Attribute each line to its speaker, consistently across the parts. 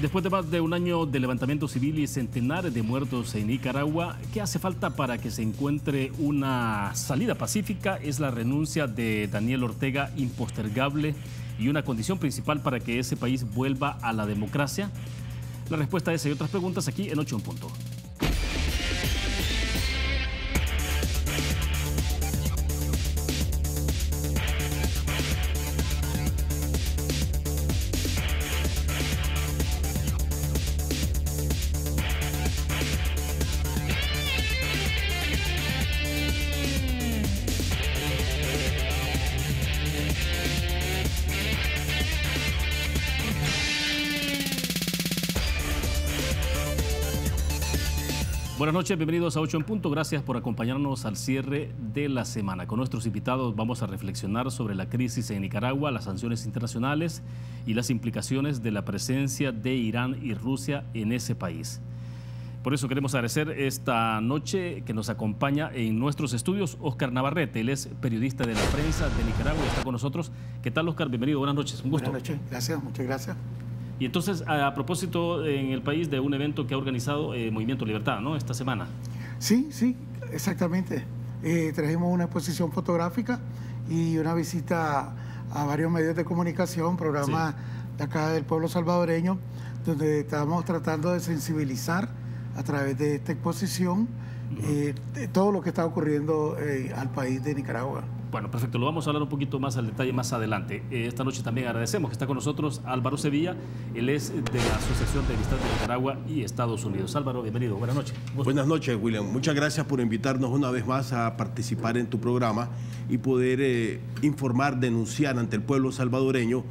Speaker 1: Después de más de un año de levantamiento civil y centenares de muertos en Nicaragua, ¿qué hace falta para que se encuentre una salida pacífica? Es la renuncia de Daniel Ortega impostergable y una condición principal para que ese país vuelva a la democracia. La respuesta a esa y otras preguntas aquí en 8 en punto. Buenas noches, bienvenidos a 8 en punto. Gracias por acompañarnos al cierre de la semana. Con nuestros invitados vamos a reflexionar sobre la crisis en Nicaragua, las sanciones internacionales y las implicaciones de la presencia de Irán y Rusia en ese país. Por eso queremos agradecer esta noche que nos acompaña en nuestros estudios Óscar Navarrete. Él es periodista de la prensa de Nicaragua y está con nosotros. ¿Qué tal, Óscar? Bienvenido, buenas noches. Un gusto.
Speaker 2: Buenas noches, gracias, muchas gracias.
Speaker 1: Y entonces, a propósito en el país de un evento que ha organizado Movimiento Libertad, ¿no? Esta semana.
Speaker 2: Sí, exactamente. Trajimos una exposición fotográfica y una visita a varios medios de comunicación, programas de acá del pueblo salvadoreño, donde estamos tratando de sensibilizar a través de esta exposición todo lo que está ocurriendo al país de Nicaragua.
Speaker 1: Bueno, perfecto. Lo vamos a hablar un poquito más al detalle más adelante. Esta noche también agradecemos que está con nosotros Álvaro Sevilla. Él es de la Asociación de Amistad de Nicaragua y Estados Unidos. Álvaro, bienvenido. Buenas noches.
Speaker 3: Buenas noches, William. Muchas gracias por invitarnos una vez más a participar en tu programa y poder informar, denunciar ante el pueblo salvadoreño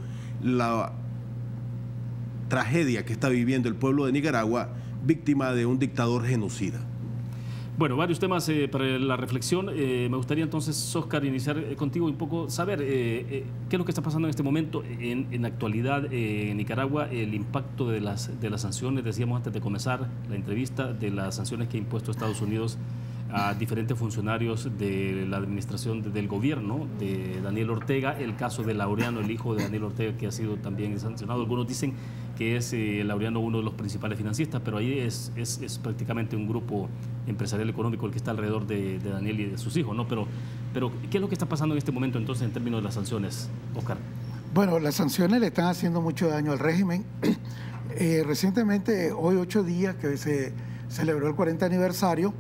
Speaker 3: la tragedia que está viviendo el pueblo de Nicaragua, víctima de un dictador genocida.
Speaker 1: Bueno, varios temas para la reflexión. Me gustaría entonces, Óscar, iniciar contigo un poco, saber qué es lo que está pasando en este momento en la actualidad en Nicaragua, el impacto de las sanciones, decíamos antes de comenzar la entrevista, de las sanciones que ha impuesto Estados Unidos a diferentes funcionarios de la administración del gobierno de Daniel Ortega, el caso de Laureano, el hijo de Daniel Ortega, que ha sido también sancionado. Algunos dicen que es Laureano uno de los principales financistas, pero ahí es prácticamente un grupo empresarial económico el que está alrededor de Daniel y de sus hijos, ¿no? Pero ¿qué es lo que está pasando en este momento entonces en términos de las sanciones, Óscar?
Speaker 2: Bueno, las sanciones le están haciendo mucho daño al régimen. Recientemente, hoy 8 días que se celebró el 40 aniversario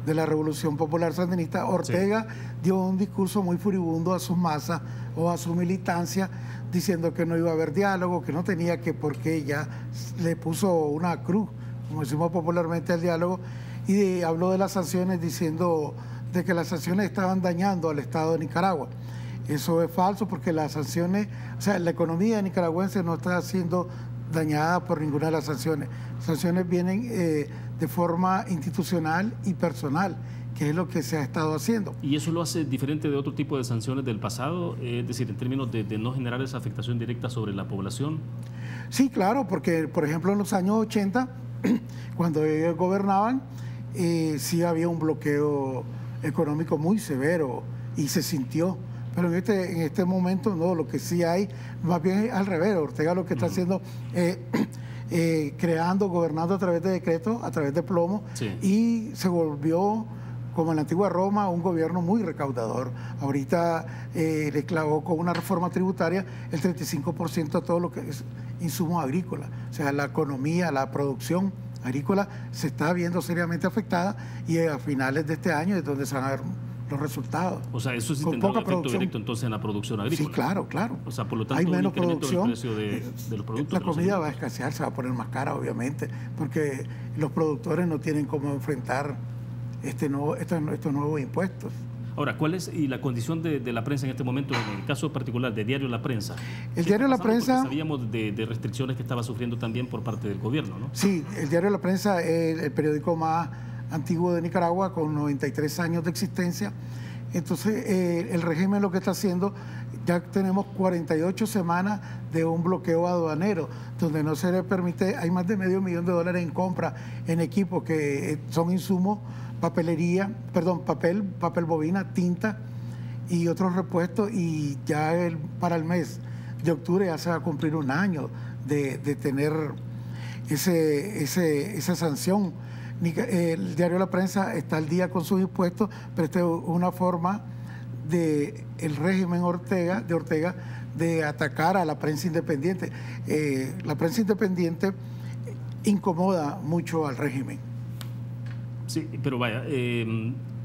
Speaker 2: de la Revolución Popular Sandinista, Ortega dio un discurso muy furibundo a sus masas o a su militancia, diciendo que no iba a haber diálogo, que no tenía que, porque ya le puso una cruz, como decimos popularmente, al diálogo, y habló de las sanciones diciendo de que las sanciones estaban dañando al Estado de Nicaragua. Eso es falso porque las sanciones, o sea, la economía nicaragüense no está siendo dañada por ninguna de las sanciones. Las sanciones vienen de forma institucional y personal, que es lo que se ha estado haciendo.
Speaker 1: ¿Y eso lo hace diferente de otro tipo de sanciones del pasado? Es decir, en términos de no generar esa afectación directa sobre la población.
Speaker 2: Sí, claro, porque, por ejemplo, en los años 80, cuando ellos gobernaban, sí había un bloqueo económico muy severo y se sintió. Pero en este momento no, lo que sí hay, más bien es al revés. Ortega lo que está haciendo gobernando a través de decretos, a través de plomo, y se volvió, como en la antigua Roma, un gobierno muy recaudador. Ahorita le clavó con una reforma tributaria el 35% a todo lo que es insumos agrícolas. O sea, la economía, la producción agrícola se está viendo seriamente afectada y a finales de este año es donde se van a ver los resultados.
Speaker 1: O sea, eso sí tendrá un efecto directo entonces en la producción agrícola.
Speaker 2: Sí, claro.
Speaker 1: O sea, por lo tanto,
Speaker 2: hay menos producción,
Speaker 1: el precio de los productos.
Speaker 2: La comida va a escasear, se va a poner más cara, obviamente, porque los productores no tienen cómo enfrentar estos nuevos impuestos.
Speaker 1: Ahora, ¿cuál es la condición de la prensa en este momento, en el caso particular de Diario La Prensa?
Speaker 2: El Diario La Prensa...
Speaker 1: Sabíamos de restricciones que estaba sufriendo también por parte del gobierno, ¿no?
Speaker 2: Sí, el Diario La Prensa es el periódico más antiguo de Nicaragua, con 93 años de existencia. Entonces, el régimen lo que está haciendo, ya tenemos 48 semanas de un bloqueo aduanero, donde no se le permite, hay más de $500,000 en compra en equipos que son insumos, papel bobina, tinta y otros repuestos, y ya para el mes de octubre ya se va a cumplir un año de tener esa sanción. El diario La Prensa está al día con sus impuestos, pero esta es una forma del régimen de Ortega de atacar a la prensa independiente. La prensa independiente incomoda mucho al régimen.
Speaker 1: Sí, pero vaya,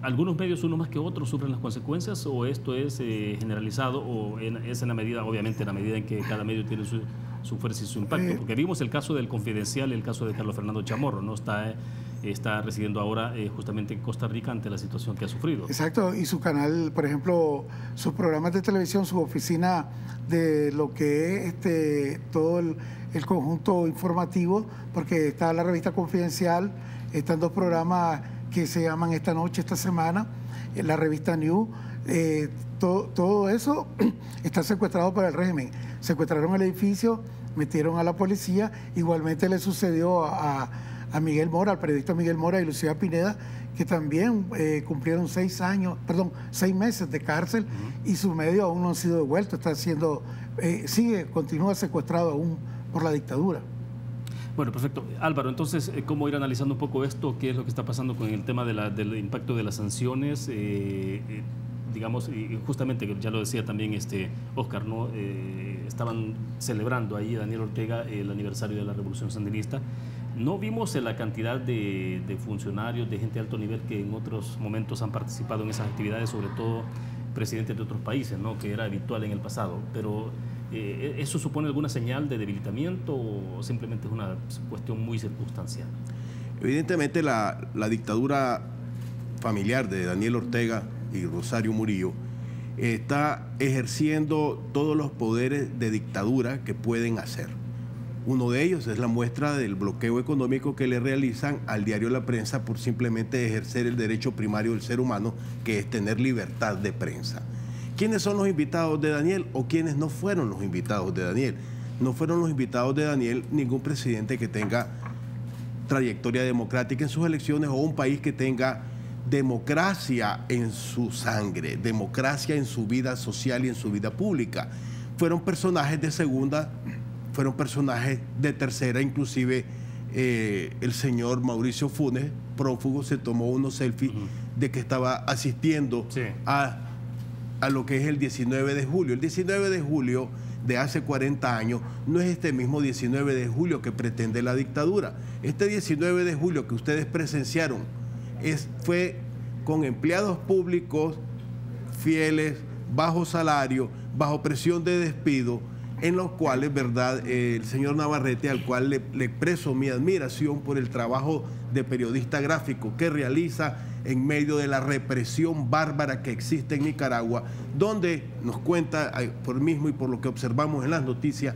Speaker 1: ¿algunos medios, unos más que otros, sufren las consecuencias o esto es generalizado o es en la medida, obviamente, en la medida en que cada medio tiene su fuerza y su impacto? Porque vimos el caso del Confidencial y el caso de Carlos Fernando Chamorro, ¿no? Está residiendo ahora justamente en Costa Rica ante la situación que ha sufrido.
Speaker 2: Exacto, y su canal, por ejemplo, sus programas de televisión, su oficina de lo que es todo el conjunto informativo, porque está la revista Confidencial, están dos programas que se llaman Esta Noche, Esta Semana, la revista New, todo eso está secuestrado por el régimen. Secuestraron el edificio, metieron a la policía, igualmente le sucedió a Miguel Mora, al periodista Miguel Mora y Lucía Pineda, que también cumplieron 6 meses de cárcel y su medio aún no han sido devueltos, continúa secuestrado aún por la dictadura.
Speaker 1: Bueno, perfecto. Álvaro, entonces, ¿cómo ir analizando un poco esto? ¿Qué es lo que está pasando con el tema del impacto de las sanciones? Digamos, y justamente, ya lo decía también Oscar, ¿no? Estaban celebrando ahí Daniel Ortega el aniversario de la Revolución Sandinista. No vimos la cantidad de funcionarios, de gente de alto nivel que en otros momentos han participado en esas actividades, sobre todo presidentes de otros países, ¿no? Que era habitual en el pasado. Pero, ¿eso supone alguna señal de debilitamiento o simplemente es una cuestión muy circunstancial?
Speaker 3: Evidentemente la dictadura familiar de Daniel Ortega y Rosario Murillo está ejerciendo todos los poderes de dictadura que pueden hacer. Uno de ellos es la muestra del bloqueo económico que le realizan al diario La Prensa por simplemente ejercer el derecho primario del ser humano, que es tener libertad de prensa. ¿Quiénes son los invitados de Daniel o quiénes no fueron los invitados de Daniel? No fueron los invitados de Daniel ningún presidente que tenga trayectoria democrática en sus elecciones o un país que tenga democracia en su sangre, democracia en su vida social y en su vida pública. Fueron personajes de segunda, fueron personajes de tercera, inclusive el señor Mauricio Funes, prófugo, se tomó unos selfies de que estaba asistiendo a lo que es el 19 de julio. El 19 de julio de hace 40 años no es este mismo 19 de julio que pretende la dictadura. Este 19 de julio que ustedes presenciaron fue con empleados públicos fieles, bajo salario, bajo presión de despido, en los cuales, ¿verdad?, el señor Navarrete, al cual le expreso mi admiración por el trabajo de periodista gráfico que realiza en medio de la represión bárbara que existe en Nicaragua, donde nos cuenta, por mismo y por lo que observamos en las noticias,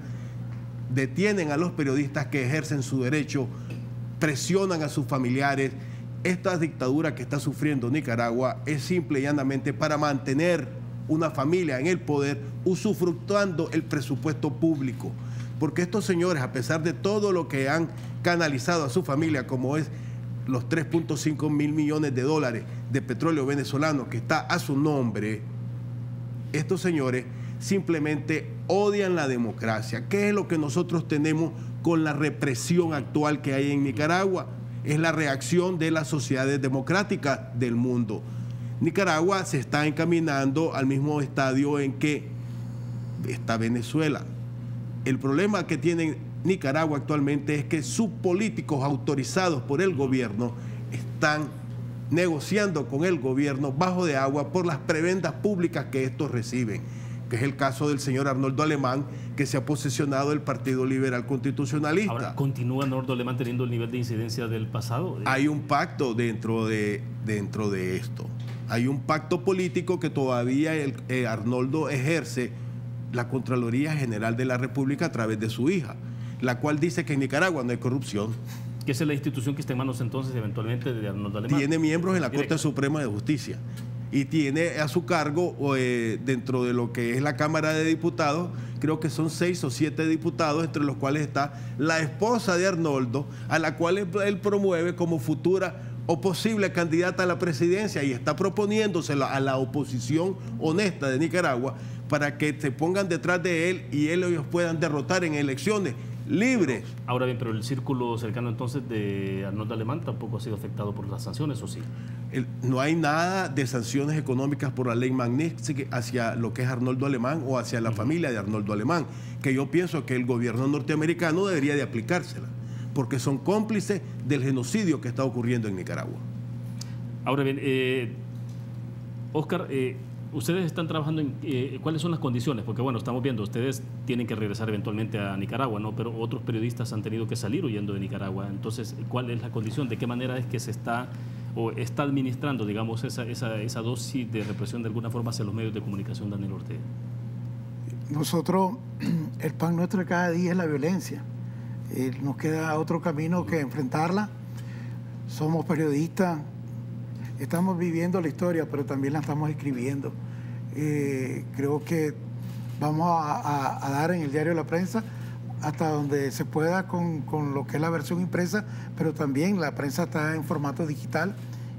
Speaker 3: detienen a los periodistas que ejercen su derecho, presionan a sus familiares. Esta dictadura que está sufriendo Nicaragua es simple y llanamente para mantener una familia en el poder, usufructuando el presupuesto público. Porque estos señores, a pesar de todo lo que han canalizado a su familia, como es los 3.5 mil millones de dólares de petróleo venezolano que está a su nombre, estos señores simplemente odian la democracia. ¿Qué es lo que nosotros tenemos con la represión actual que hay en Nicaragua? Es la reacción de las sociedades democráticas del mundo. Nicaragua se está encaminando al mismo estadio en que está Venezuela. El problema que tiene Nicaragua actualmente es que sus políticos autorizados por el gobierno están negociando con el gobierno bajo de agua por las prebendas públicas que estos reciben, que es el caso del señor Arnoldo Alemán, que se ha posesionado del Partido Liberal Constitucionalista.
Speaker 1: Ahora, ¿continúa Arnoldo Alemán teniendo el nivel de incidencia del pasado?
Speaker 3: Hay un pacto dentro de esto. Hay un pacto político que todavía Arnoldo ejerce la Contraloría General de la República a través de su hija, la cual dice que en Nicaragua no hay corrupción.
Speaker 1: ¿Qué es la institución que está en manos entonces eventualmente de Arnoldo Alemán?
Speaker 3: Tiene miembros en la Corte Suprema de Justicia y tiene a su cargo dentro de lo que es la Cámara de Diputados, creo que son 6 o 7 diputados, entre los cuales está la esposa de Arnoldo, a la cual él promueve como futura o posible candidata a la presidencia y está proponiéndosela a la oposición honesta de Nicaragua para que se pongan detrás de él y ellos puedan derrotar en elecciones libres.
Speaker 1: Ahora bien, pero el círculo cercano entonces de Arnoldo Alemán tampoco ha sido afectado por las sanciones, ¿o sí?
Speaker 3: No hay nada de sanciones económicas por la ley Magnitsky hacia lo que es Arnoldo Alemán o hacia la familia de Arnoldo Alemán, que yo pienso que el gobierno norteamericano debería de aplicársela, porque son cómplices del genocidio que está ocurriendo en Nicaragua.
Speaker 1: Ahora bien, Óscar, ustedes están trabajando en cuáles son las condiciones, porque bueno, estamos viendo, ustedes tienen que regresar eventualmente a Nicaragua, ¿no? Pero otros periodistas han tenido que salir huyendo de Nicaragua. Entonces, ¿cuál es la condición? ¿De qué manera es que se está o está administrando, digamos, esa dosis de represión de alguna forma hacia los medios de comunicación, Daniel Ortega?
Speaker 2: Nosotros, el pan nuestro de cada día es la violencia. Nos queda otro camino que enfrentarla. Somos periodistas. Estamos viviendo la historia, pero también la estamos escribiendo. Creo que vamos a dar en el diario La Prensa hasta donde se pueda con lo que es la versión impresa, pero también la prensa está en formato digital.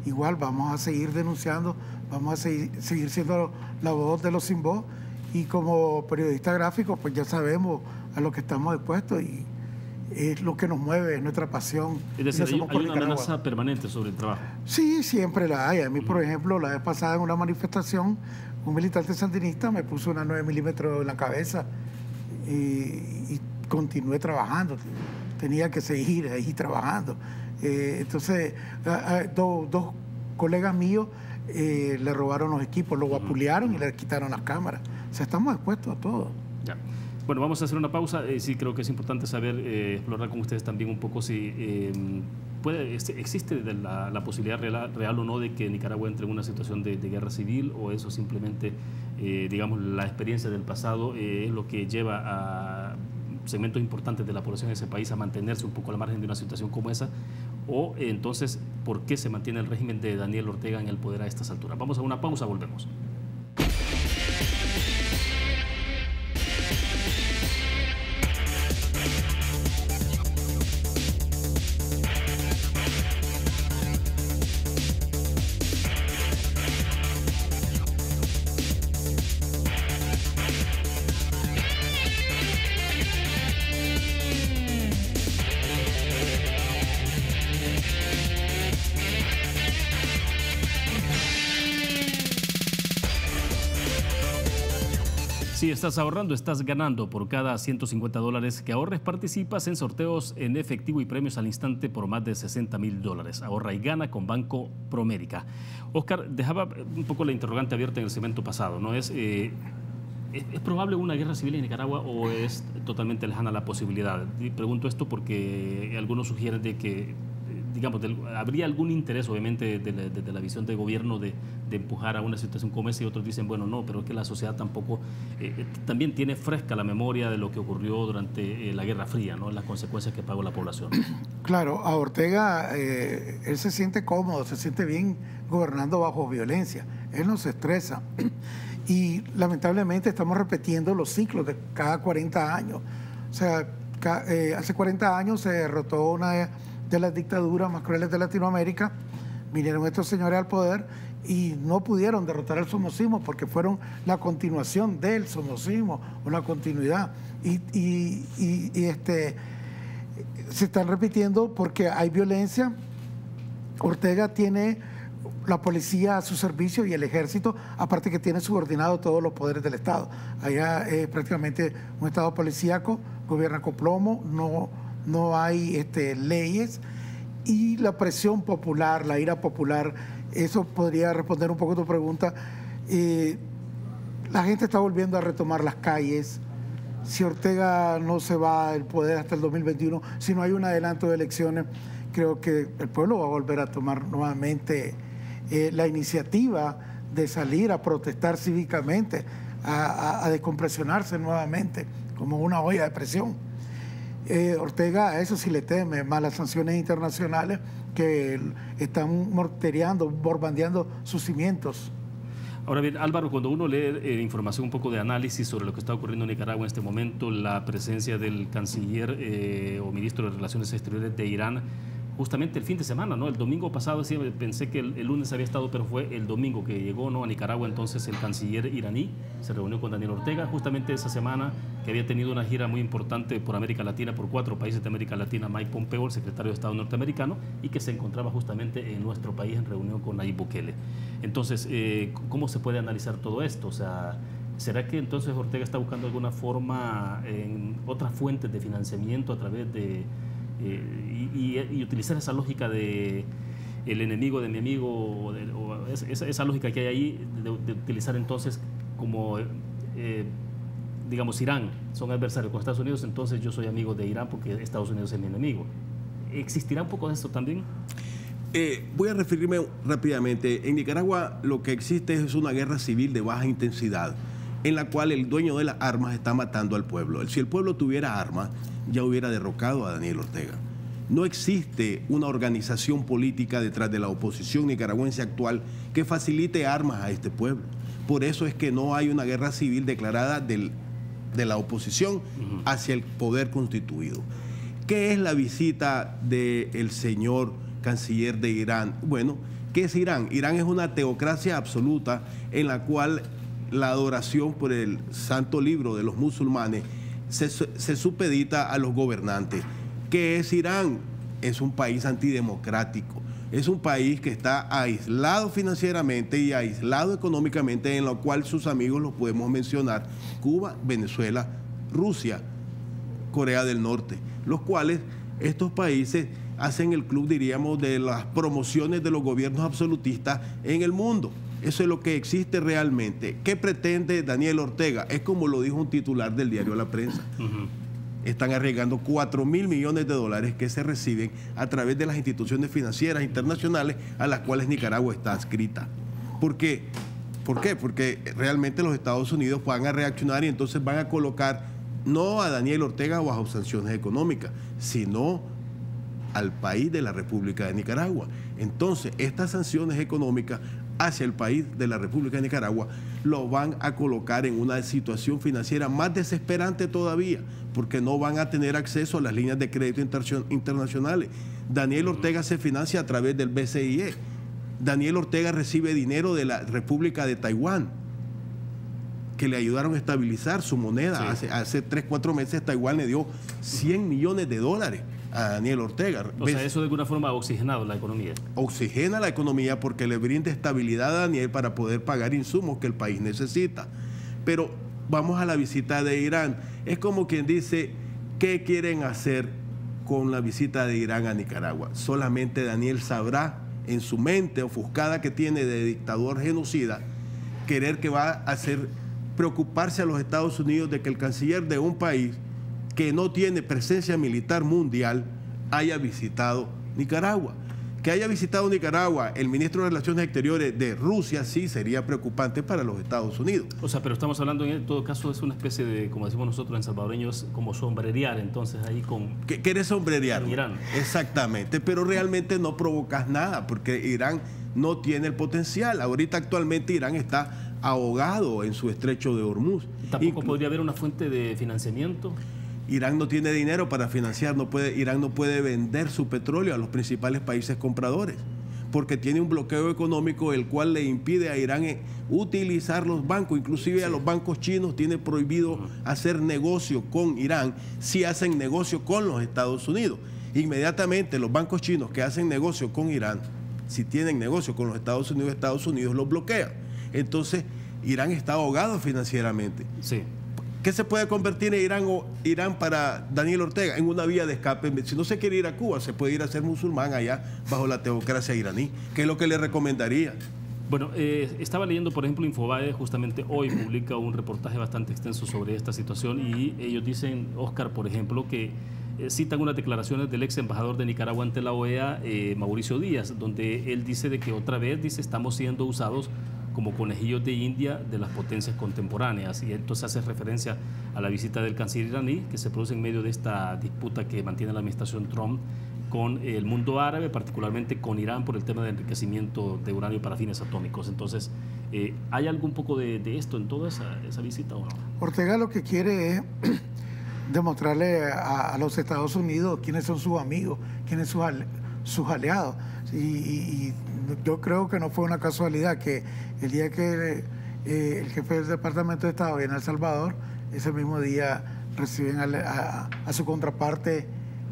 Speaker 2: Igual vamos a seguir denunciando, vamos a seguir siendo la voz de los sin voz, y como periodista gráfico pues ya sabemos a lo que estamos expuestos y es lo que nos mueve, es nuestra pasión.
Speaker 1: Es decir, hay una amenaza permanente sobre el trabajo.
Speaker 2: Sí, siempre la hay. A mí, por ejemplo, la vez pasada en una manifestación, un militante sandinista me puso una 9 milímetros en la cabeza y continué trabajando. Tenía que seguir ahí trabajando. Entonces, dos colegas míos le robaron los equipos, lo vapulearon y le quitaron las cámaras. O sea, estamos expuestos a todo.
Speaker 1: Ya. Bueno, vamos a hacer una pausa. Sí, creo que es importante saber, explorar con ustedes también un poco si existe la posibilidad real o no de que Nicaragua entre en una situación de guerra civil, o eso simplemente, digamos, la experiencia del pasado es lo que lleva a segmentos importantes de la población de ese país a mantenerse un poco al margen de una situación como esa, o entonces, ¿por qué se mantiene el régimen de Daniel Ortega en el poder a estas alturas? Vamos a una pausa, volvemos. Si estás ahorrando, estás ganando. Por cada $150 que ahorres, participas en sorteos en efectivo y premios al instante por más de $60,000. Ahorra y gana con Banco Promérica. Óscar, dejaba un poco la interrogante abierta en el segmento pasado, ¿no? ¿Es probable una guerra civil en Nicaragua o es totalmente lejana la posibilidad? Y pregunto esto porque algunos sugieren de que, digamos, habría algún interés, obviamente, desde la visión del gobierno de empujar a una situación como esa, y otros dicen, bueno, no, pero es que la sociedad tampoco, también tiene fresca la memoria de lo que ocurrió durante la Guerra Fría, ¿no? Las consecuencias que pagó la población.
Speaker 2: Claro, a Ortega, él se siente cómodo, se siente bien gobernando bajo violencia, él no se estresa. Y lamentablemente estamos repitiendo los ciclos de cada 40 años. O sea, hace 40 años se derrotó una de las dictaduras más crueles de Latinoamérica, vinieron estos señores al poder y no pudieron derrotar al somocismo porque fueron la continuación del somocismo, una continuidad. Se están repitiendo porque hay violencia. Ortega tiene la policía a su servicio y el ejército, aparte que tiene subordinado todos los poderes del Estado. Allá es prácticamente un Estado policíaco, gobierna con plomo, no hay leyes, y la presión popular, la ira popular, eso podría responder un poco a tu pregunta. La gente está volviendo a retomar las calles. Si Ortega no se va del poder hasta el 2021, si no hay un adelanto de elecciones, creo que el pueblo va a volver a tomar nuevamente la iniciativa de salir a protestar cívicamente, a descompresionarse nuevamente como una olla de presión. Ortega a eso sí le teme, más las sanciones internacionales que están mortereando, bombardeando sus cimientos.
Speaker 1: Ahora bien, Álvaro, cuando uno lee información, un poco de análisis sobre lo que está ocurriendo en Nicaragua en este momento, la presencia del canciller o ministro de Relaciones Exteriores de Irán, justamente el fin de semana, ¿no? El domingo pasado, sí, pensé que el lunes había estado, pero fue el domingo que llegó, ¿no?, a Nicaragua. Entonces el canciller iraní se reunió con Daniel Ortega, justamente esa semana que había tenido una gira muy importante por América Latina, por 4 países de América Latina, Mike Pompeo, el secretario de Estado norteamericano, y que se encontraba justamente en nuestro país en reunión con Nayib Bukele. Entonces, ¿cómo se puede analizar todo esto? O sea, ¿será que entonces Ortega está buscando alguna forma en otras fuentes de financiamiento a través de... y utilizar esa lógica de el enemigo de mi amigo, o esa lógica que hay ahí, de utilizar entonces como, digamos, Irán son adversarios con Estados Unidos, entonces yo soy amigo de Irán porque Estados Unidos es mi enemigo? ¿Existirá un poco de esto también?
Speaker 3: Voy a referirme rápidamente. En Nicaragua lo que existe es una guerra civil de baja intensidad, en la cual el dueño de las armas está matando al pueblo. Si el pueblo tuviera armas, ya hubiera derrocado a Daniel Ortega. No existe una organización política detrás de la oposición nicaragüense actual que facilite armas a este pueblo. Por eso es que no hay una guerra civil declarada de la oposición hacia el poder constituido. ¿Qué es la visita del señor canciller de Irán? Bueno, ¿qué es Irán? Irán es una teocracia absoluta en la cual la adoración por el santo libro de los musulmanes se supedita a los gobernantes. ¿Qué es Irán? Es un país antidemocrático. Es un país que está aislado financieramente y aislado económicamente, en lo cual sus amigos los podemos mencionar: Cuba, Venezuela, Rusia, Corea del Norte, los cuales estos países hacen el club, diríamos, de las promociones de los gobiernos absolutistas en el mundo. Eso es lo que existe realmente. ¿Qué pretende Daniel Ortega? Es como lo dijo un titular del diario La Prensa. Están arriesgando $4.000 millones que se reciben a través de las instituciones financieras internacionales a las cuales Nicaragua está adscrita. ¿Por qué? ¿Por qué? Porque realmente los Estados Unidos van a reaccionar y entonces van a colocar no a Daniel Ortega bajo sanciones económicas, sino al país de la República de Nicaragua. Entonces, estas sanciones económicas hacia el país de la República de Nicaragua lo van a colocar en una situación financiera más desesperante todavía, porque no van a tener acceso a las líneas de crédito internacionales. Daniel Ortega se financia a través del BCIE. Daniel Ortega recibe dinero de la República de Taiwán, que le ayudaron a estabilizar su moneda. Sí. Hace 3, 4 meses Taiwán le dio $100 millones a Daniel Ortega.
Speaker 1: O sea, eso de alguna forma ha oxigenado la economía.
Speaker 3: Oxigena la economía porque le brinda estabilidad a Daniel para poder pagar insumos que el país necesita. Pero vamos a la visita de Irán. Es como quien dice, ¿qué quieren hacer con la visita de Irán a Nicaragua? Solamente Daniel sabrá, en su mente ofuscada que tiene de dictador genocida, querer que va a hacer preocuparse a los Estados Unidos de que el canciller de un país que no tiene presencia militar mundial haya visitado Nicaragua. Que haya visitado Nicaragua el ministro de Relaciones Exteriores de Rusia sí sería preocupante para los Estados Unidos.
Speaker 1: O sea, pero estamos hablando en todo caso es una especie de, como decimos nosotros en salvadoreños, como sombrerear entonces ahí con...
Speaker 3: ¿Querés sombrerear?
Speaker 1: Con Irán.
Speaker 3: Exactamente, pero realmente no provocas nada porque Irán no tiene el potencial. Ahorita actualmente Irán está ahogado en su estrecho de Hormuz.
Speaker 1: ¿Tampoco podría haber una fuente de financiamiento?
Speaker 3: Irán no tiene dinero para financiar, Irán no puede vender su petróleo a los principales países compradores, porque tiene un bloqueo económico el cual le impide a Irán utilizar los bancos, inclusive a los bancos chinos tiene prohibido hacer negocio con Irán si hacen negocio con los Estados Unidos. Inmediatamente los bancos chinos que hacen negocio con Irán, si tienen negocio con los Estados Unidos los bloquea. Entonces, Irán está ahogado financieramente.
Speaker 1: Sí.
Speaker 3: ¿Qué se puede convertir en Irán para Daniel Ortega? En una vía de escape. Si no se quiere ir a Cuba, se puede ir a ser musulmán allá bajo la teocracia iraní. ¿Qué es lo que le recomendaría?
Speaker 1: Bueno, estaba leyendo, por ejemplo, Infobae, justamente hoy publica un reportaje bastante extenso sobre esta situación y ellos dicen, Oscar, por ejemplo, que citan unas declaraciones del ex embajador de Nicaragua ante la OEA, Mauricio Díaz, donde él dice de que otra vez, dice, estamos siendo usados como conejillos de India de las potencias contemporáneas, y entonces hace referencia a la visita del canciller iraní que se produce en medio de esta disputa que mantiene la administración Trump con el mundo árabe, particularmente con Irán por el tema de enriquecimiento de uranio para fines atómicos. Entonces, ¿hay algún poco de esto en toda esa visita o no?
Speaker 2: Ortega lo que quiere es demostrarle a los Estados Unidos quiénes son sus amigos, quiénes son sus aliados. Y yo creo que no fue una casualidad que el día que el jefe del Departamento de Estado viene a El Salvador, ese mismo día reciben a su contraparte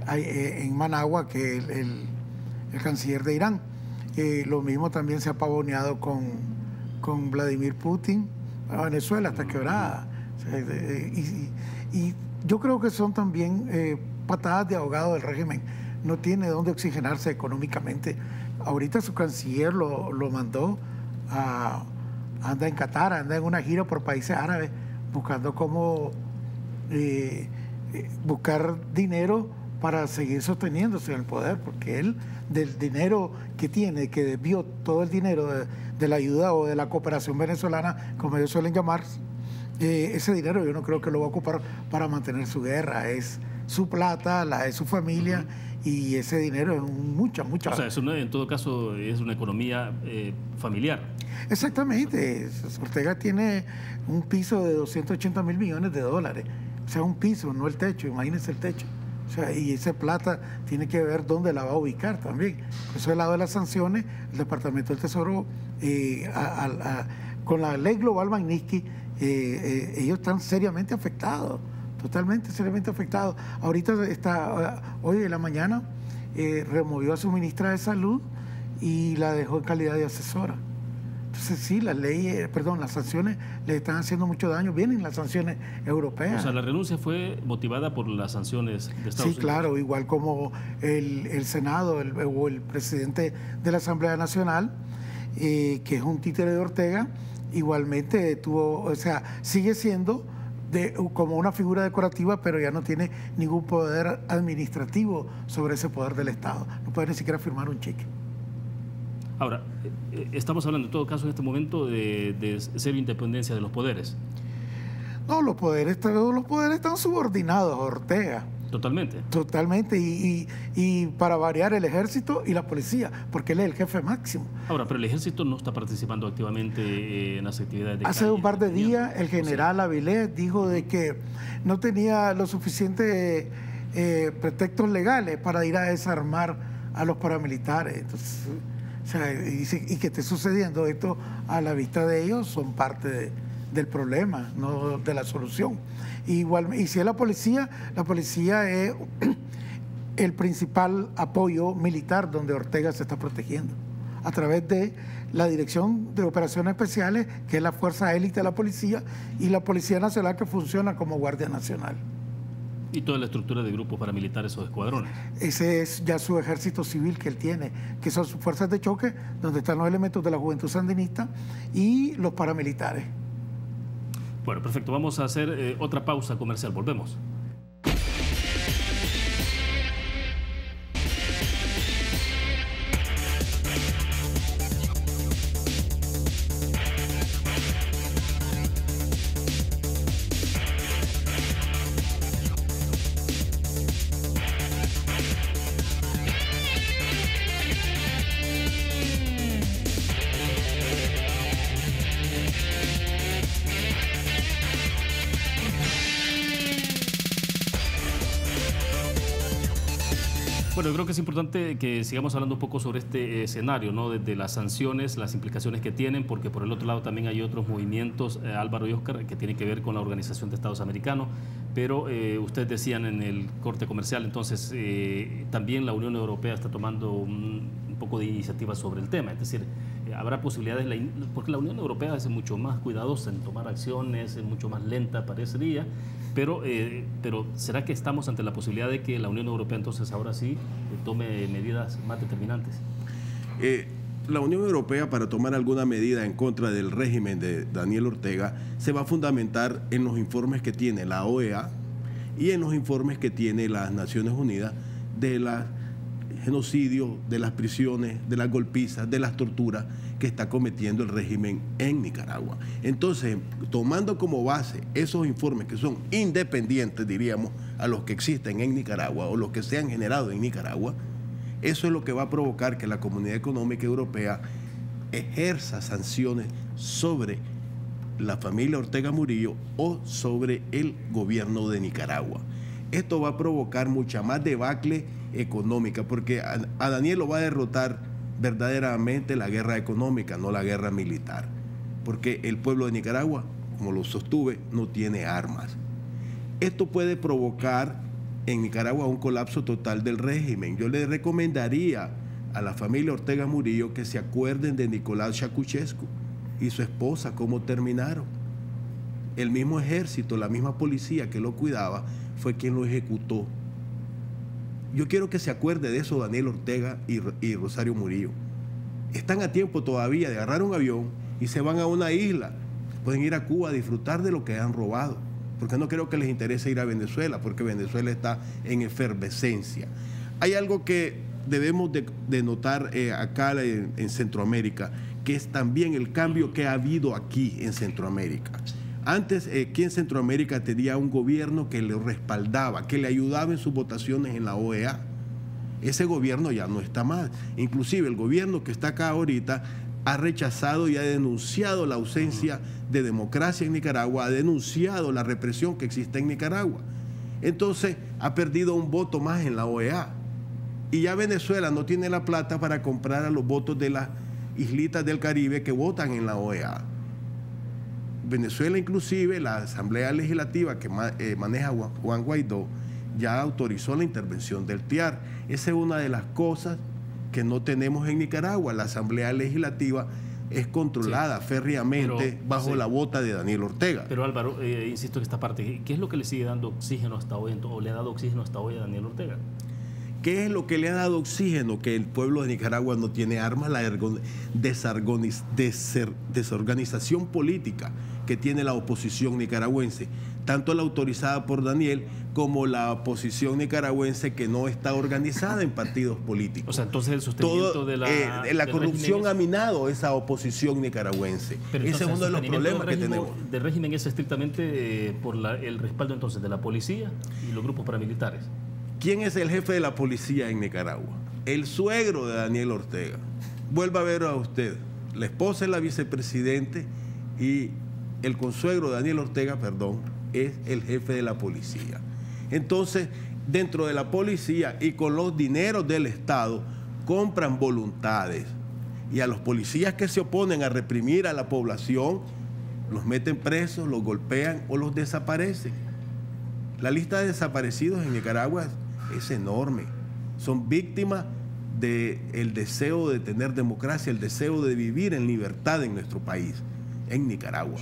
Speaker 2: en Managua, que es el canciller de Irán. Lo mismo también se ha pavoneado con Vladimir Putin. Venezuela está quebrada. O sea, y yo creo que son también patadas de ahogado del régimen. No tiene dónde oxigenarse económicamente. Ahorita su canciller lo mandó anda en Qatar, anda en una gira por países árabes, buscando cómo buscar dinero para seguir sosteniéndose en el poder, porque él, del dinero que tiene, que desvió todo el dinero de la ayuda o de la cooperación venezolana, como ellos suelen llamar, ese dinero yo no creo que lo va a ocupar para mantener su guerra. Es su plata, la de su familia, y ese dinero es mucha.
Speaker 1: O sea, eso en todo caso es una economía familiar.
Speaker 2: Exactamente. Ortega tiene un piso de 280 mil millones de dólares. O sea, un piso, no el techo. Imagínense el techo. O sea, y esa plata tiene que ver dónde la va a ubicar también. Por eso, del lado de las sanciones, el Departamento del Tesoro, con la ley global Magnitsky, ellos están seriamente afectados, totalmente seriamente afectados. Ahorita hoy en la mañana removió a su ministra de Salud y la dejó en calidad de asesora. Entonces sí, las sanciones le están haciendo mucho daño. Vienen las sanciones europeas.
Speaker 1: O sea, la renuncia fue motivada por las sanciones de Estados Unidos.
Speaker 2: Sí, claro, igual como el Senado o el presidente de la Asamblea Nacional, que es un títere de Ortega, igualmente sigue siendo como una figura decorativa, pero ya no tiene ningún poder administrativo sobre ese poder del Estado. No puede ni siquiera firmar un cheque.
Speaker 1: Ahora, estamos hablando en todo caso en este momento de cero independencia de los poderes.
Speaker 2: No, todos los poderes están subordinados a Ortega.
Speaker 1: Totalmente.
Speaker 2: Totalmente, y para variar el ejército y la policía, porque él es el jefe máximo.
Speaker 1: Ahora, pero el ejército no está participando activamente en las actividades de
Speaker 2: Hace
Speaker 1: calle,
Speaker 2: un par de días el general Avilés dijo de que no tenía los suficientes pretextos legales para ir a desarmar a los paramilitares. Entonces, o sea, y que esté sucediendo esto a la vista de ellos son parte del problema, no de la solución. Igual, y si es la policía es el principal apoyo militar donde Ortega se está protegiendo, a través de la Dirección de Operaciones Especiales, que es la fuerza élite de la policía, y la Policía Nacional, que funciona como Guardia Nacional.
Speaker 1: Y toda la estructura de grupos paramilitares o escuadrones.
Speaker 2: Ese es ya su ejército civil que él tiene, que son sus fuerzas de choque, donde están los elementos de la Juventud Sandinista y los paramilitares.
Speaker 1: Bueno, perfecto. Vamos a hacer otra pausa comercial. Volvemos. Bueno, yo creo que es importante que sigamos hablando un poco sobre este escenario, ¿no? De las sanciones, las implicaciones que tienen, porque por el otro lado también hay otros movimientos, Álvaro y Óscar, que tienen que ver con la Organización de Estados Americanos, pero ustedes decían en el corte comercial, entonces también la Unión Europea está tomando un poco de iniciativa sobre el tema, es decir, habrá posibilidades, porque la Unión Europea es mucho más cuidadosa en tomar acciones, es mucho más lenta parecería, pero ¿será que estamos ante la posibilidad de que la Unión Europea entonces ahora sí tome medidas más determinantes?
Speaker 3: La Unión Europea, para tomar alguna medida en contra del régimen de Daniel Ortega, se va a fundamentar en los informes que tiene la OEA y en los informes que tiene las Naciones Unidas de los genocidios, de las prisiones, de las golpizas, de las torturas que está cometiendo el régimen en Nicaragua. Entonces, tomando como base esos informes que son independientes, diríamos, a los que existen en Nicaragua o los que se han generado en Nicaragua, eso es lo que va a provocar que la Comunidad Económica Europea ejerza sanciones sobre la familia Ortega Murillo o sobre el gobierno de Nicaragua. esto va a provocar mucha más debacle económica, porque a Daniel lo va a derrotar verdaderamente la guerra económica, no la guerra militar, porque el pueblo de Nicaragua, como lo sostuve, no tiene armas. Esto puede provocar en Nicaragua un colapso total del régimen. Yo le recomendaría a la familia Ortega Murillo que se acuerden de Nicolás Ceausescu y su esposa, cómo terminaron. El mismo ejército, la misma policía que lo cuidaba, fue quien lo ejecutó. Yo quiero que se acuerde de eso Daniel Ortega y Rosario Murillo. Están a tiempo todavía de agarrar un avión y se van a una isla. Pueden ir a Cuba a disfrutar de lo que han robado, porque no creo que les interese ir a Venezuela, porque Venezuela está en efervescencia. Hay algo que debemos de notar acá en Centroamérica, que es también el cambio que ha habido aquí en Centroamérica. Antes, aquí en Centroamérica tenía un gobierno que le respaldaba, que le ayudaba en sus votaciones en la OEA. Ese gobierno ya no está más. Inclusive el gobierno que está acá ahorita ha rechazado y ha denunciado la ausencia de democracia en Nicaragua, ha denunciado la represión que existe en Nicaragua. Entonces, ha perdido un voto más en la OEA. Y ya Venezuela no tiene la plata para comprar a los votos de las islitas del Caribe que votan en la OEA. Venezuela, inclusive, la Asamblea Legislativa que maneja Juan Guaidó, ya autorizó la intervención del TIAR. Esa es una de las cosas que no tenemos en Nicaragua. La Asamblea Legislativa es controlada férreamente bajo la bota de Daniel Ortega.
Speaker 1: Pero Álvaro, insisto en esta parte, ¿qué es lo que le sigue dando oxígeno hasta hoy, o le ha dado oxígeno hasta hoy a Daniel Ortega?
Speaker 3: ¿Qué es lo que le ha dado oxígeno? Que el pueblo de Nicaragua no tiene armas, la desorganización política que tiene la oposición nicaragüense, tanto la autorizada por Daniel como la oposición nicaragüense que no está organizada en partidos políticos.
Speaker 1: O sea, entonces el sostenimiento de
Speaker 3: la corrupción ha minado esa oposición nicaragüense.
Speaker 1: Pero
Speaker 3: ese es uno de los problemas que tenemos.
Speaker 1: ¿Del régimen es estrictamente por el respaldo entonces de la policía y los grupos paramilitares?
Speaker 3: ¿Quién es el jefe de la policía en Nicaragua? El suegro de Daniel Ortega. Vuelva a ver a usted. La esposa es la vicepresidente y el consuegro de Daniel Ortega, es el jefe de la policía. Entonces, dentro de la policía y con los dineros del Estado, compran voluntades. Y a los policías que se oponen a reprimir a la población, los meten presos, los golpean o los desaparecen. La lista de desaparecidos en Nicaragua es enorme. Son víctimas del deseo de tener democracia, el deseo de vivir en libertad en nuestro país, en Nicaragua.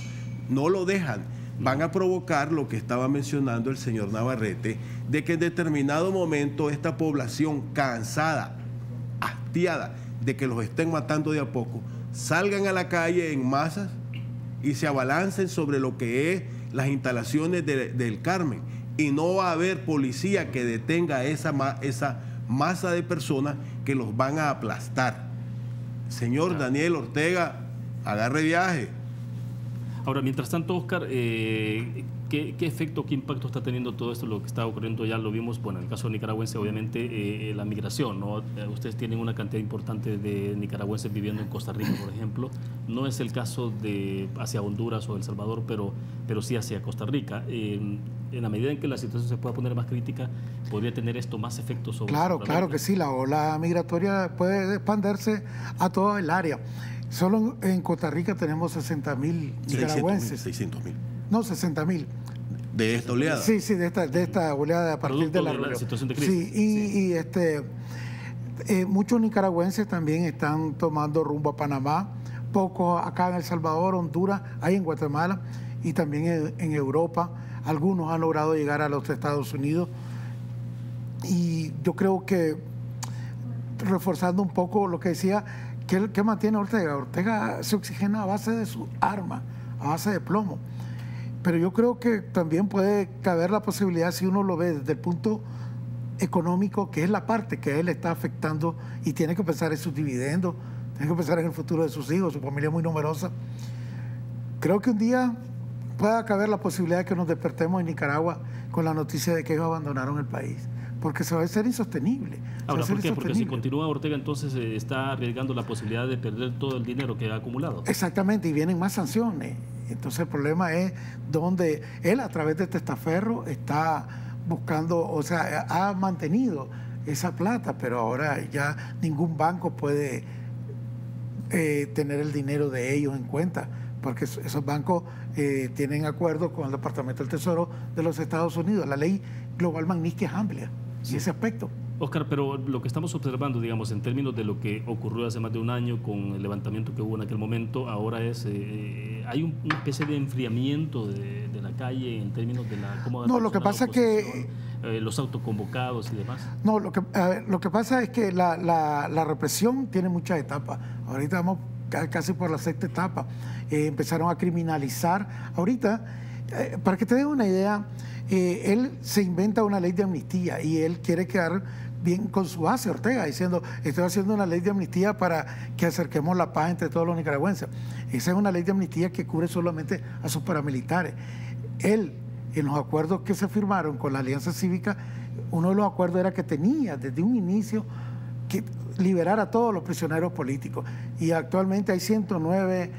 Speaker 3: No lo dejan. Van a provocar lo que estaba mencionando el señor Navarrete, de que en determinado momento esta población cansada, hastiada de que los estén matando de a poco, salgan a la calle en masas y se abalancen sobre lo que es las instalaciones del Carmen. Y no va a haber policía que detenga esa masa de personas que los van a aplastar. Señor Daniel Ortega, agarre viaje.
Speaker 1: Ahora, mientras tanto, Oscar, ¿qué efecto, qué impacto está teniendo todo esto, lo que está ocurriendo? Ya lo vimos, bueno, en el caso nicaragüense, obviamente, la migración, ¿no? Ustedes tienen una cantidad importante de nicaragüenses viviendo en Costa Rica, por ejemplo. No es el caso de hacia Honduras o El Salvador, pero sí hacia Costa Rica. En la medida en que la situación se pueda poner más crítica, ¿podría tener esto más efectos sobre
Speaker 2: Claro que sí, la ola migratoria puede expandirse a toda el área. Solo en Costa Rica tenemos 60.000 nicaragüenses.
Speaker 3: 600.000.
Speaker 2: No, 60.000.
Speaker 3: ¿De esta oleada?
Speaker 2: Sí, de esta oleada a partir de la
Speaker 1: situación de crisis.
Speaker 2: Sí, y muchos nicaragüenses también están tomando rumbo a Panamá, pocos acá en El Salvador, Honduras, hay en Guatemala y también en Europa. Algunos han logrado llegar a los Estados Unidos. Y yo creo que, reforzando un poco lo que decía, ¿qué mantiene Ortega? Ortega se oxigena a base de su arma, a base de plomo. Pero yo creo que también puede caber la posibilidad, si uno lo ve desde el punto económico, que es la parte que él está afectando y tiene que pensar en sus dividendos, tiene que pensar en el futuro de sus hijos, su familia es muy numerosa. Creo que un día pueda caber la posibilidad de que nos despertemos en Nicaragua con la noticia de que ellos abandonaron el país, porque se va a ser insostenible.
Speaker 1: Ahora, ¿por qué? Porque si continúa Ortega, entonces está arriesgando la posibilidad de perder todo el dinero que ha acumulado.
Speaker 2: Exactamente, y vienen más sanciones. Entonces el problema es donde él, a través de testaferro, está buscando, o sea, ha mantenido esa plata, pero ahora ya ningún banco puede tener el dinero de ellos en cuenta, porque esos bancos tienen acuerdos con el Departamento del Tesoro de los Estados Unidos. La ley global Magnitsky es amplia en ese aspecto.
Speaker 1: Oscar, pero lo que estamos observando, digamos, en términos de lo que ocurrió hace más de un año con el levantamiento que hubo en aquel momento, ahora es, hay una especie de enfriamiento de la calle en términos de la cómo
Speaker 2: no, lo que pasa es que
Speaker 1: los autoconvocados y demás.
Speaker 2: No, lo que pasa es que la represión tiene muchas etapas. Ahorita vamos casi por la sexta etapa. Empezaron a criminalizar. Ahorita, para que te den una idea, él se inventa una ley de amnistía y él quiere quedar bien con su base, Ortega, diciendo, estoy haciendo una ley de amnistía para que acerquemos la paz entre todos los nicaragüenses. Esa es una ley de amnistía que cubre solamente a sus paramilitares. Él, en los acuerdos que se firmaron con la Alianza Cívica, uno de los acuerdos era que tenía desde un inicio que liberar a todos los prisioneros políticos. Y actualmente hay 109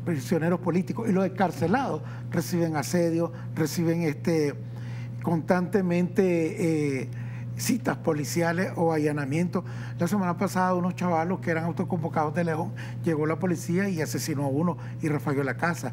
Speaker 2: prisioneros políticos y los encarcelados reciben asedio, reciben constantemente citas policiales o allanamientos. La semana pasada unos chavalos que eran autoconvocados de León, llegó la policía y asesinó a uno y rafagó la casa.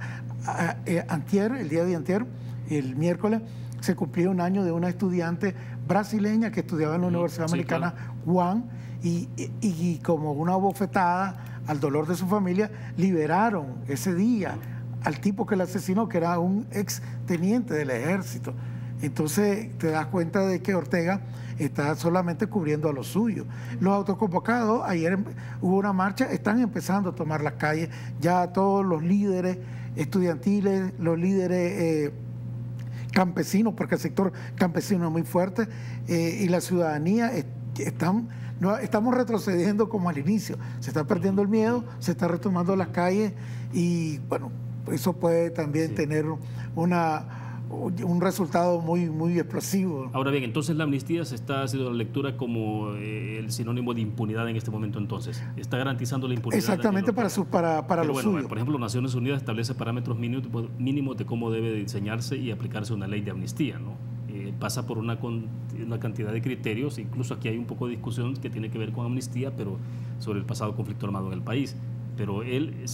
Speaker 2: El día de antier, el miércoles, se cumplía un año de una estudiante brasileña que estudiaba en la Universidad Americana, claro, Juan, y como una bofetada al dolor de su familia, liberaron ese día al tipo que la asesinó, que era un ex teniente del ejército. Entonces te das cuenta de que Ortega está solamente cubriendo a los suyos. Los autoconvocados, ayer hubo una marcha, están empezando a tomar las calles, ya todos los líderes estudiantiles, los líderes campesinos, porque el sector campesino es muy fuerte, y la ciudadanía estamos retrocediendo como al inicio. Se está perdiendo el miedo, se está retomando las calles y bueno, eso puede también tener un resultado muy explosivo.
Speaker 1: Ahora bien, entonces la amnistía se está haciendo la lectura como el sinónimo de impunidad en este momento, entonces. Está garantizando la impunidad.
Speaker 2: Exactamente, para los suyos.
Speaker 1: Por ejemplo, Naciones Unidas establece parámetros mínimos de cómo debe diseñarse y aplicarse una ley de amnistía, ¿no? Pasa por una cantidad de criterios, incluso aquí hay un poco de discusión que tiene que ver con amnistía, pero sobre el pasado conflicto armado en el país. Pero el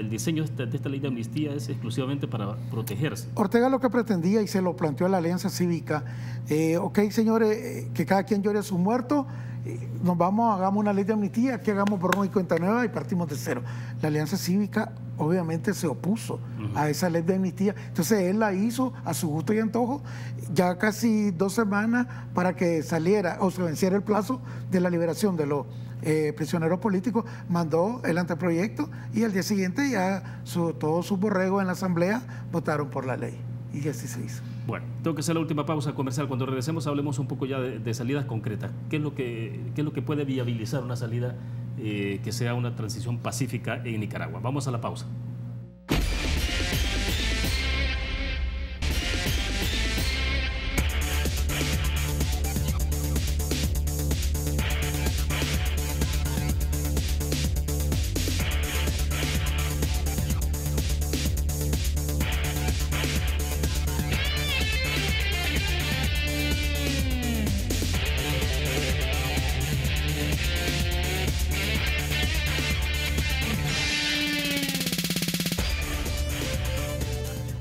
Speaker 1: diseño de esta ley de amnistía es exclusivamente para protegerse.
Speaker 2: Ortega lo que pretendía, y se lo planteó a la Alianza Cívica, ok, señores, que cada quien llore a sus muertos, hagamos una ley de amnistía, que hagamos borrón y cuenta nueva y partimos de cero. La Alianza Cívica obviamente se opuso a esa ley de amnistía, entonces él la hizo a su gusto y antojo, ya casi 2 semanas para que saliera o se venciera el plazo de la liberación de los prisioneros políticos, mandó el anteproyecto y al día siguiente ya todos sus borregos en la asamblea votaron por la ley y así se hizo.
Speaker 1: Bueno, tengo que hacer la última pausa comercial. Cuando regresemos hablemos un poco ya de salidas concretas. ¿Qué es lo que puede viabilizar una salida que sea una transición pacífica en Nicaragua? Vamos a la pausa.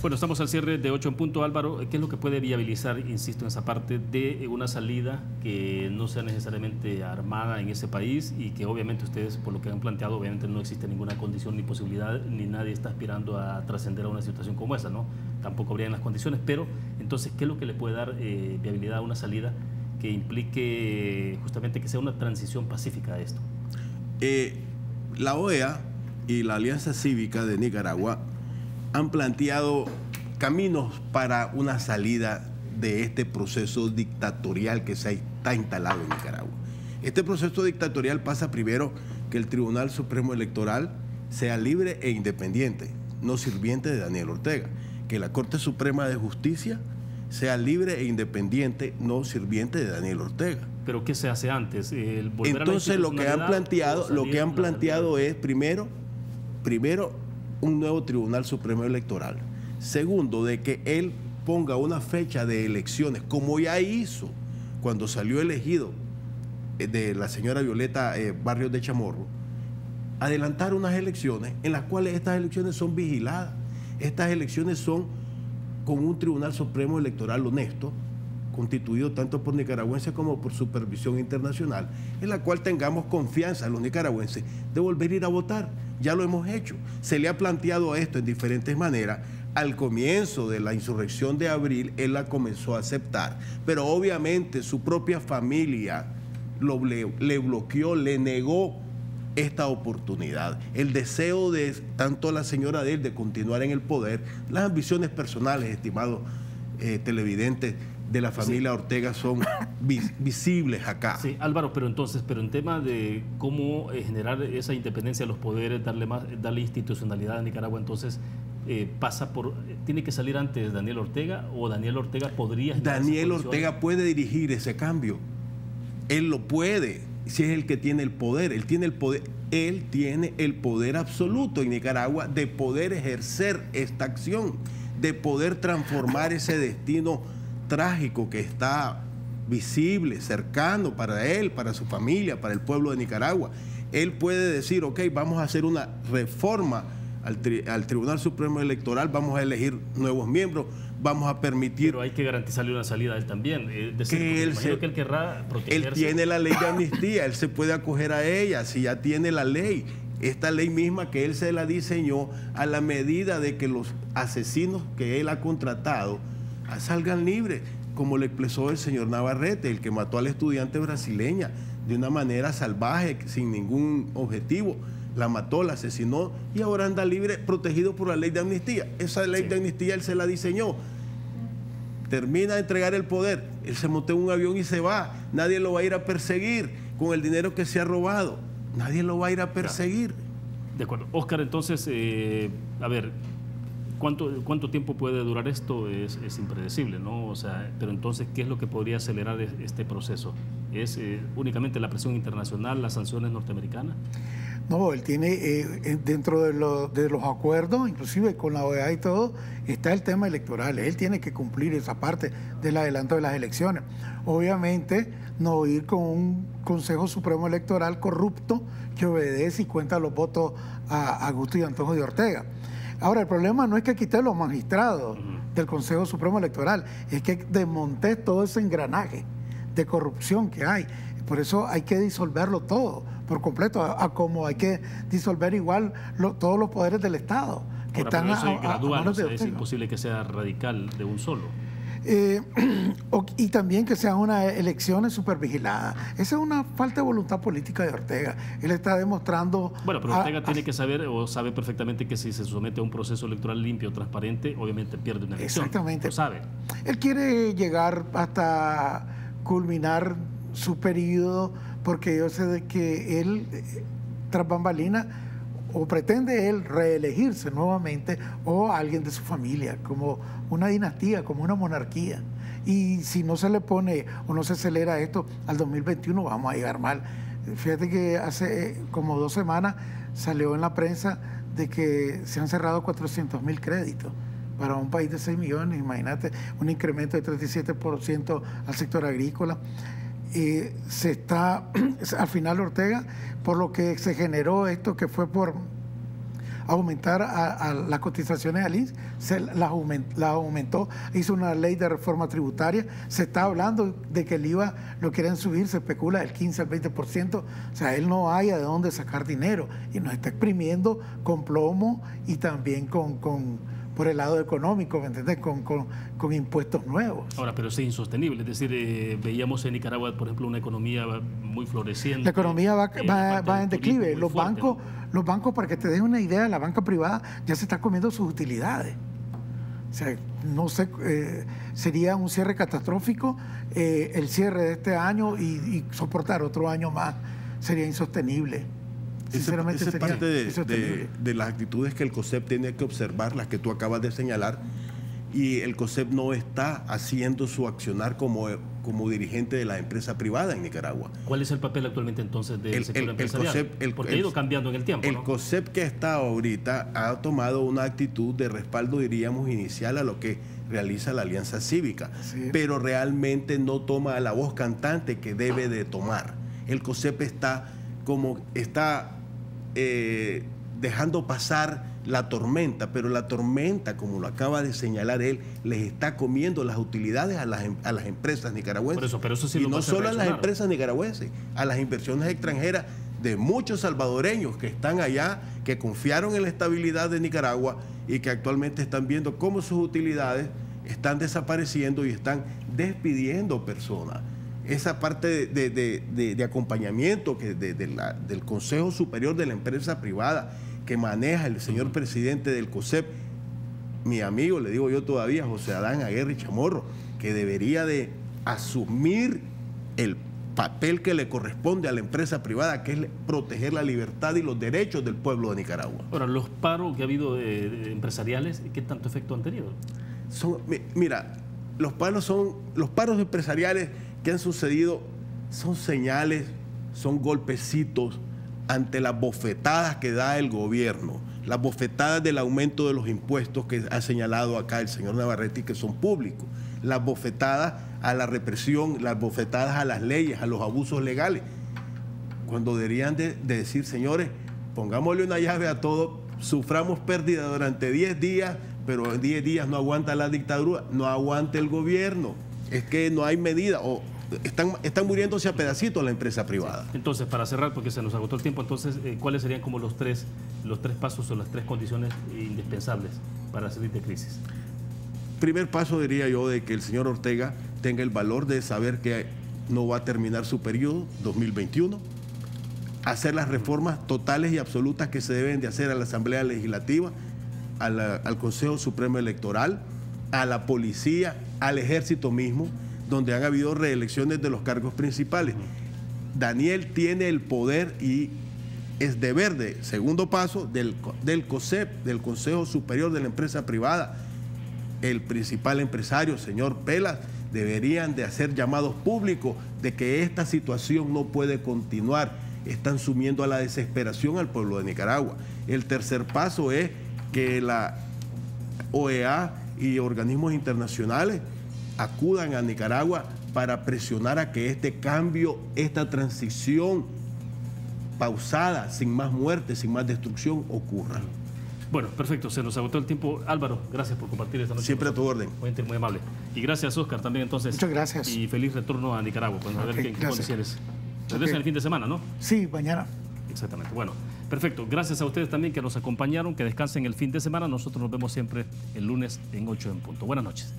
Speaker 1: Bueno, estamos al cierre de 8 en punto. Álvaro, ¿qué es lo que puede viabilizar, insisto, en esa parte de una salida que no sea necesariamente armada en ese país y que obviamente ustedes, por lo que han planteado, obviamente no existe ninguna condición ni posibilidad, ni nadie está aspirando a trascender a una situación como esa, ¿no? Tampoco habrían las condiciones, pero entonces, ¿qué es lo que le puede dar viabilidad a una salida que implique justamente que sea una transición pacífica a esto?
Speaker 3: La OEA y la Alianza Cívica de Nicaragua han planteado caminos para una salida de este proceso dictatorial que se está instalado en Nicaragua. Este proceso dictatorial pasa primero que el Tribunal Supremo Electoral sea libre e independiente, no sirviente de Daniel Ortega, que la Corte Suprema de Justicia sea libre e independiente, no sirviente de Daniel Ortega.
Speaker 1: ¿Pero qué se hace antes?
Speaker 3: Entonces lo que han planteado es primero un nuevo Tribunal Supremo Electoral. Segundo, de que el ponga una fecha de elecciones, como ya hizo cuando salió elegido de la señora Violeta Barrios de Chamorro, adelantar unas elecciones en las cuales estas elecciones son vigiladas. Estas elecciones son con un Tribunal Supremo Electoral honesto, constituido tanto por nicaragüenses como por supervisión internacional, en la cual tengamos confianza los nicaragüenses de volver a ir a votar. Ya lo hemos hecho. Se le ha planteado esto en diferentes maneras. Al comienzo de la insurrección de abril, él la comenzó a aceptar, pero obviamente su propia familia le bloqueó, le negó esta oportunidad. El deseo de tanto la señora de él de continuar en el poder, las ambiciones personales, estimados televidentes, de la familia Ortega son visibles acá.
Speaker 1: Sí, Álvaro, pero en tema de cómo generar esa independencia de los poderes, darle institucionalidad a Nicaragua, entonces tiene que salir antes Daniel Ortega, o Daniel Ortega podría...
Speaker 3: Daniel Ortega puede dirigir ese cambio. Él lo puede, si es el que tiene el poder. Él tiene el poder absoluto en Nicaragua de poder ejercer esta acción, de poder transformar ese destino trágico que está visible, cercano para él, para su familia, para el pueblo de Nicaragua. Él puede decir, ok, vamos a hacer una reforma al Tribunal Supremo Electoral, vamos a elegir nuevos miembros, vamos a permitir...
Speaker 1: Pero hay que garantizarle una salida a él también. Es decir,
Speaker 3: que
Speaker 1: él querrá protegerse.
Speaker 3: Él tiene la ley de amnistía, él se puede acoger a ella, si ya tiene la ley. Esta ley misma que él se la diseñó a la medida de que los asesinos que él ha contratado salgan libres, como le expresó el señor Navarrete, el que mató a la estudiante brasileña de una manera salvaje, sin ningún objetivo. La mató, la asesinó y ahora anda libre, protegido por la ley de amnistía. Esa ley de amnistía él se la diseñó. Termina de entregar el poder, él se montó en un avión y se va. Nadie lo va a ir a perseguir con el dinero que se ha robado. Nadie lo va a ir a perseguir.
Speaker 1: De acuerdo. Óscar, entonces, a ver, ¿cuánto tiempo puede durar esto? Es impredecible, ¿no? O sea, pero entonces, ¿qué es lo que podría acelerar este proceso? ¿Es únicamente la presión internacional, las sanciones norteamericanas?
Speaker 2: No, él tiene, dentro de los acuerdos, inclusive con la OEA y todo, está el tema electoral. Él tiene que cumplir esa parte del adelanto de las elecciones. Obviamente, no ir con un Consejo Supremo Electoral corrupto que obedece y cuenta los votos a gusto y antojo de Ortega. Ahora, el problema no es que quite los magistrados del Consejo Supremo Electoral, es que desmonte todo ese engranaje de corrupción que hay. Por eso hay que disolverlo todo, por completo, como hay que disolver igual todos los poderes del Estado, que
Speaker 1: ahora,
Speaker 2: están
Speaker 1: a manos de Ortega. Es
Speaker 2: Ortega.
Speaker 1: imposible que sea radical de un solo.
Speaker 2: Y también que sean unas elecciones supervigiladas. Esa es una falta de voluntad política de Ortega. Él está demostrando...
Speaker 1: Bueno, pero Ortega tiene que saber, o sabe perfectamente, que si se somete a un proceso electoral limpio, transparente, obviamente pierde una elección.
Speaker 2: Exactamente.
Speaker 1: Lo sabe.
Speaker 2: Él quiere llegar hasta culminar su periodo, porque yo sé de que él, tras bambalinas, o pretende él reelegirse nuevamente, o alguien de su familia, como una dinastía, como una monarquía. Y si no se le pone o no se acelera esto al 2021, vamos a llegar mal. Fíjate que hace como 2 semanas salió en la prensa de que se han cerrado 400.000 créditos para un país de 6 millones, imagínate, un incremento de 37% al sector agrícola. Se está, al final Ortega, por lo que se generó esto, que fue por aumentar a las cotizaciones al INSS, las aumentó, hizo una ley de reforma tributaria, se está hablando de que el IVA lo quieren subir, se especula del 15 al 20%, o sea, él no haya de dónde sacar dinero y nos está exprimiendo con plomo y también por el lado económico, ¿me entiendes? Con impuestos nuevos.
Speaker 1: Ahora, pero es insostenible, es decir, veíamos en Nicaragua, por ejemplo, una economía muy floreciente.
Speaker 2: La economía va en declive. Los bancos, para que te des una idea, la banca privada ya se está comiendo sus utilidades. O sea, no sé, sería un cierre catastrófico el cierre de este año y soportar otro año más sería insostenible. Sinceramente,
Speaker 3: esa es parte de las actitudes que el COSEP tiene que observar, las que tú acabas de señalar, y el COSEP no está haciendo su accionar como dirigente de la empresa privada en Nicaragua.
Speaker 1: ¿Cuál es el papel actualmente entonces del sector empresarial? Porque ha ido cambiando en el tiempo,
Speaker 3: El
Speaker 1: ¿no?
Speaker 3: COSEP que está ahorita ha tomado una actitud de respaldo, diríamos, inicial a lo que realiza la Alianza Cívica,
Speaker 2: Sí.
Speaker 3: pero realmente no toma la voz cantante que debe de tomar. El COSEP está dejando pasar la tormenta, pero la tormenta, como lo acaba de señalar él, les está comiendo las utilidades a las empresas nicaragüenses.
Speaker 1: Por eso, pero eso sí
Speaker 3: y
Speaker 1: lo
Speaker 3: no
Speaker 1: hace
Speaker 3: solo a las
Speaker 1: reaccionar.
Speaker 3: empresas nicaragüenses, a las inversiones extranjeras de muchos salvadoreños que están allá, que confiaron en la estabilidad de Nicaragua y que actualmente están viendo cómo sus utilidades están desapareciendo y están despidiendo personas. Esa parte de acompañamiento del Consejo Superior de la Empresa Privada que maneja el señor presidente del COSEP, mi amigo, le digo yo todavía, José Adán Aguirre Chamorro, que debería de asumir el papel que le corresponde a la empresa privada, que es proteger la libertad y los derechos del pueblo de Nicaragua.
Speaker 1: Ahora, los paros que ha habido empresariales, ¿qué tanto efecto han tenido?
Speaker 3: Mira, los paros empresariales que han sucedido son señales, son golpecitos ante las bofetadas que da el gobierno, las bofetadas del aumento de los impuestos que ha señalado acá el señor Navarrete, que son públicos, las bofetadas a la represión, las bofetadas a las leyes, a los abusos legales, cuando deberían de decir, señores, pongámosle una llave a todo, suframos pérdida durante 10 días, pero en 10 días no aguanta la dictadura, no aguanta el gobierno, es que no hay medida, o están muriéndose a pedacitos la empresa privada.
Speaker 1: Sí. Entonces, para cerrar, porque se nos agotó el tiempo, entonces, ¿cuáles serían como los tres pasos o las tres condiciones indispensables para salir de crisis?
Speaker 3: Primer paso, diría yo, de que el señor Ortega tenga el valor de saber que no va a terminar su periodo 2021, hacer las reformas totales y absolutas que se deben de hacer a la Asamblea Legislativa, al Consejo Supremo Electoral, a la policía, al ejército mismo, donde han habido reelecciones de los cargos principales. Daniel tiene el poder y es deber de, segundo paso, del COSEP, del Consejo Superior de la Empresa Privada, el principal empresario, señor Pelas, deberían de hacer llamados públicos de que esta situación no puede continuar. Están sumiendo a la desesperación al pueblo de Nicaragua. El tercer paso es que la OEA y organismos internacionales acudan a Nicaragua para presionar a que este cambio, esta transición pausada, sin más muerte, sin más destrucción, ocurra.
Speaker 1: Bueno, perfecto, se nos agotó el tiempo. Álvaro, gracias por compartir esta noche.
Speaker 3: Siempre a tu orden.
Speaker 1: Muy amable. Y gracias, Oscar, también entonces.
Speaker 2: Muchas gracias.
Speaker 1: Y feliz retorno a Nicaragua. Pues, a ver qué condiciones. Regresan el fin de semana, ¿no?
Speaker 2: Sí, mañana.
Speaker 1: Exactamente. Bueno, perfecto. Gracias a ustedes también que nos acompañaron, que descansen el fin de semana. Nosotros nos vemos siempre el lunes en 8 en punto. Buenas noches.